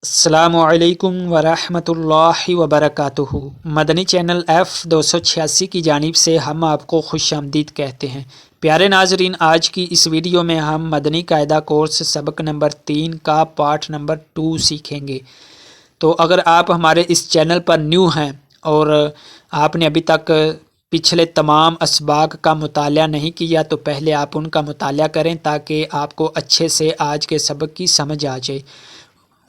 السلام علیکم ورحمۃ اللہ وبرکاتہ۔ مدنی چینل F286 کی جانب سے ہم آپ کو خوش آمدید کہتے ہیں۔ پیارے ناظرین، آج کی اس ویڈیو میں ہم مدنی قاعدہ کورس سبق نمبر 3 کا پارٹ نمبر 2 سیکھیں گے۔ تو اگر آپ ہمارے اس چینل پر نیو ہیں اور آپ نے ابھی تک پچھلے تمام اسباق کا مطالعہ نہیں کیا تو پہلے آپ ان کا مطالعہ کریں تاکہ آپ کو اچھے سے آج کے سبق کی سمجھ آ جائے۔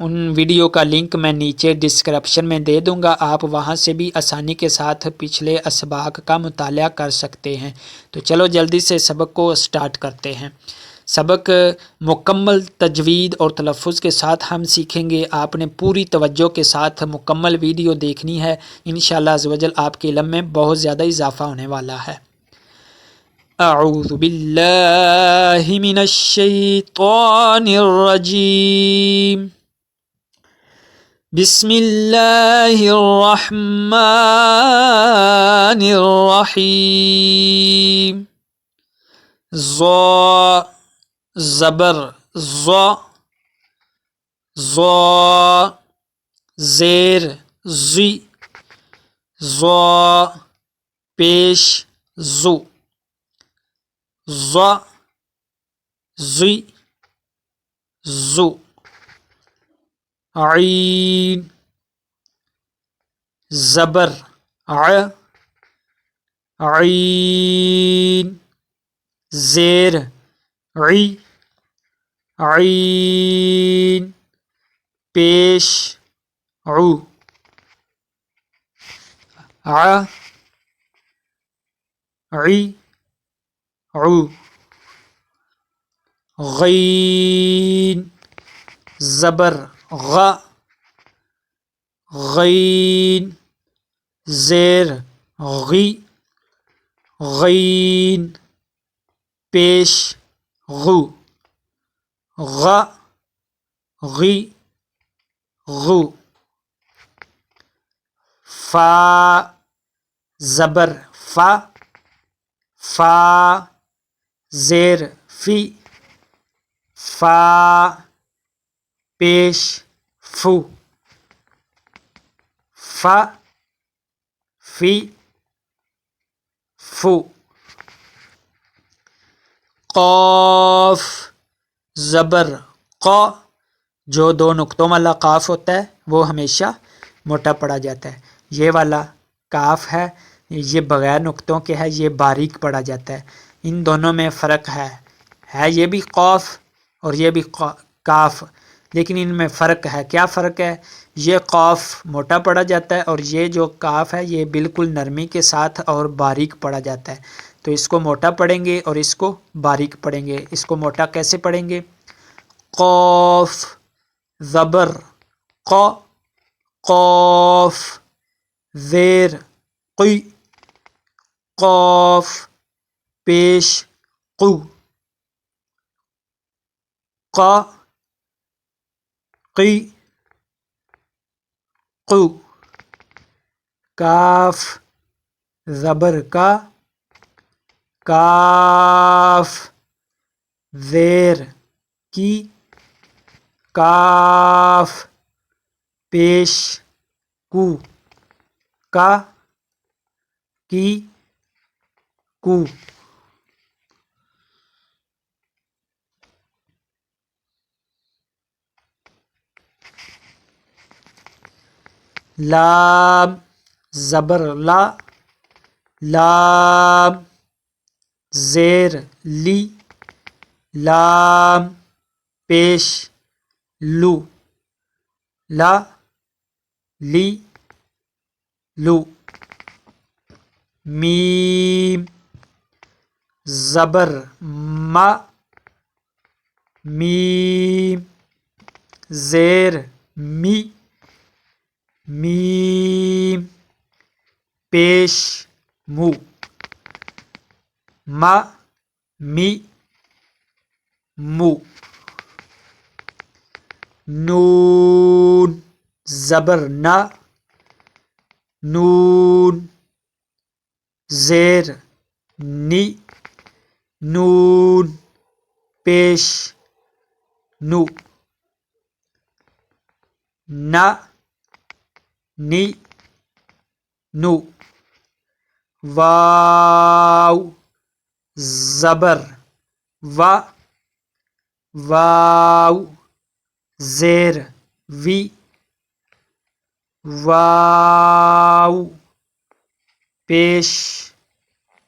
ان ویڈیو کا لنک میں نیچے ڈسکرپشن میں دے دوں گا، آپ وہاں سے بھی آسانی کے ساتھ پچھلے اسباق کا مطالعہ کر سکتے ہیں۔ تو چلو جلدی سے سبق کو سٹارٹ کرتے ہیں۔ سبق مکمل تجوید اور تلفظ کے ساتھ ہم سیکھیں گے۔ آپ نے پوری توجہ کے ساتھ مکمل ویڈیو دیکھنی ہے، انشاءاللہ عزوجل آپ کے علم میں بہت زیادہ اضافہ ہونے والا ہے۔ اعوذ باللہ من الشیطان الرجیم، بسم اللہ الرحمن الرحیم۔ ضا زبر ضا، ضا زیر زی، ضا پیش زو، ضا زی زو، عین زبر ع، عین زیر عی، عین پیش عو، ع عی عو، غین زبر غ، غین زیر غی، غین پیش غو، غ غی غو، فا زبر فا، فا زیر فی، فا پیش فو، فا فی فو، قاف زبر قا، جو دو نقطوں والا قاف ہوتا ہے وہ ہمیشہ موٹا پڑا جاتا ہے۔ یہ والا کاف ہے، یہ بغیر نقطوں کے ہے، یہ باریک پڑا جاتا ہے۔ ان دونوں میں فرق ہے یہ بھی قاف اور یہ بھی کاف، لیکن ان میں فرق ہے۔ کیا فرق ہے؟ یہ قاف موٹا پڑا جاتا ہے اور یہ جو کاف ہے یہ بالکل نرمی کے ساتھ اور باریک پڑا جاتا ہے۔ تو اس کو موٹا پڑھیں گے اور اس کو باریک پڑھیں گے۔ اس کو موٹا کیسے پڑھیں گے؟ قاف زبر ق، قاف زیر قی، قاف پیش قو، ق قی قو، کاف زبر کا، کاف زیر کی، کاف پیش کو، کا کی کو، لام زبر لا، لام زیر لی، لام پیش لو، لا لی لو، میم زبر ما، میم زیر می، میم پیش مو، ما می مو، نون زبر نا، نون زیر نی، نون پیش نو، نا نی نو واو زبر و واو زیر وی واو پیش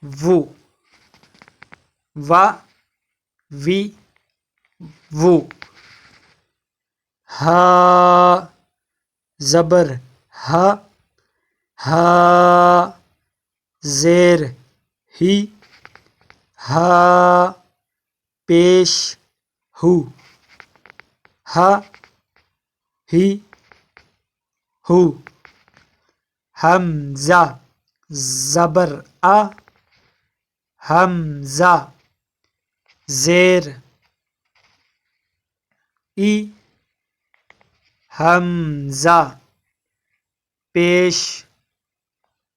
وو و وی وو ہا زبر ہا ہا زیر ہی ہا پیش ہو ہا ہی ہو حمزہ زبر آ حمزہ زیر ای حمزہ پیش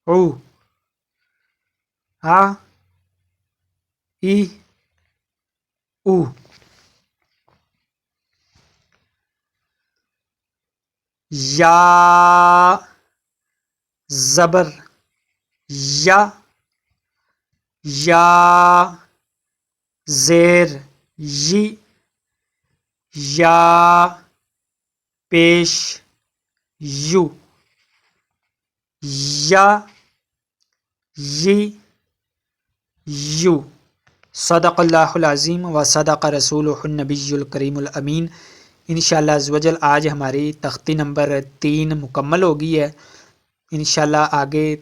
او آ ای او یا زبر یا یا زیر یی یا پیش یو یا یی یو صدق اللہ العظیم و صدق رسولہ النبی الکریم الامین۔ انشاءاللہ عزوجل آج ہماری تختی نمبر 3 مکمل ہو گئی ہے۔ انشاءاللہ آگے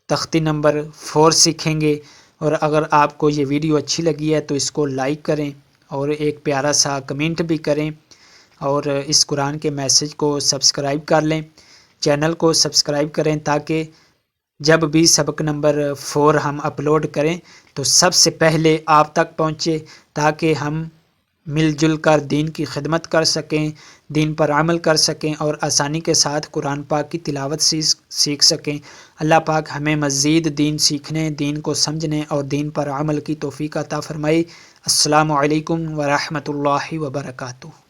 تختی نمبر 4 سیکھیں گے، اور اگر آپ کو یہ ویڈیو اچھی لگی ہے تو اس کو لائک کریں اور ایک پیارا سا کمنٹ بھی کریں، اور اس قرآن کے میسج کو سبسکرائب کر لیں، چینل کو سبسکرائب کریں تاکہ جب بھی سبق نمبر 4 ہم اپلوڈ کریں تو سب سے پہلے آپ تک پہنچے، تاکہ ہم مل جل کر دین کی خدمت کر سکیں، دین پر عمل کر سکیں اور آسانی کے ساتھ قرآن پاک کی تلاوت سیکھ سکیں۔ اللہ پاک ہمیں مزید دین سیکھنے، دین کو سمجھنے اور دین پر عمل کی توفیق عطا فرمائے۔ السلام علیکم ورحمۃ اللہ وبرکاتہ۔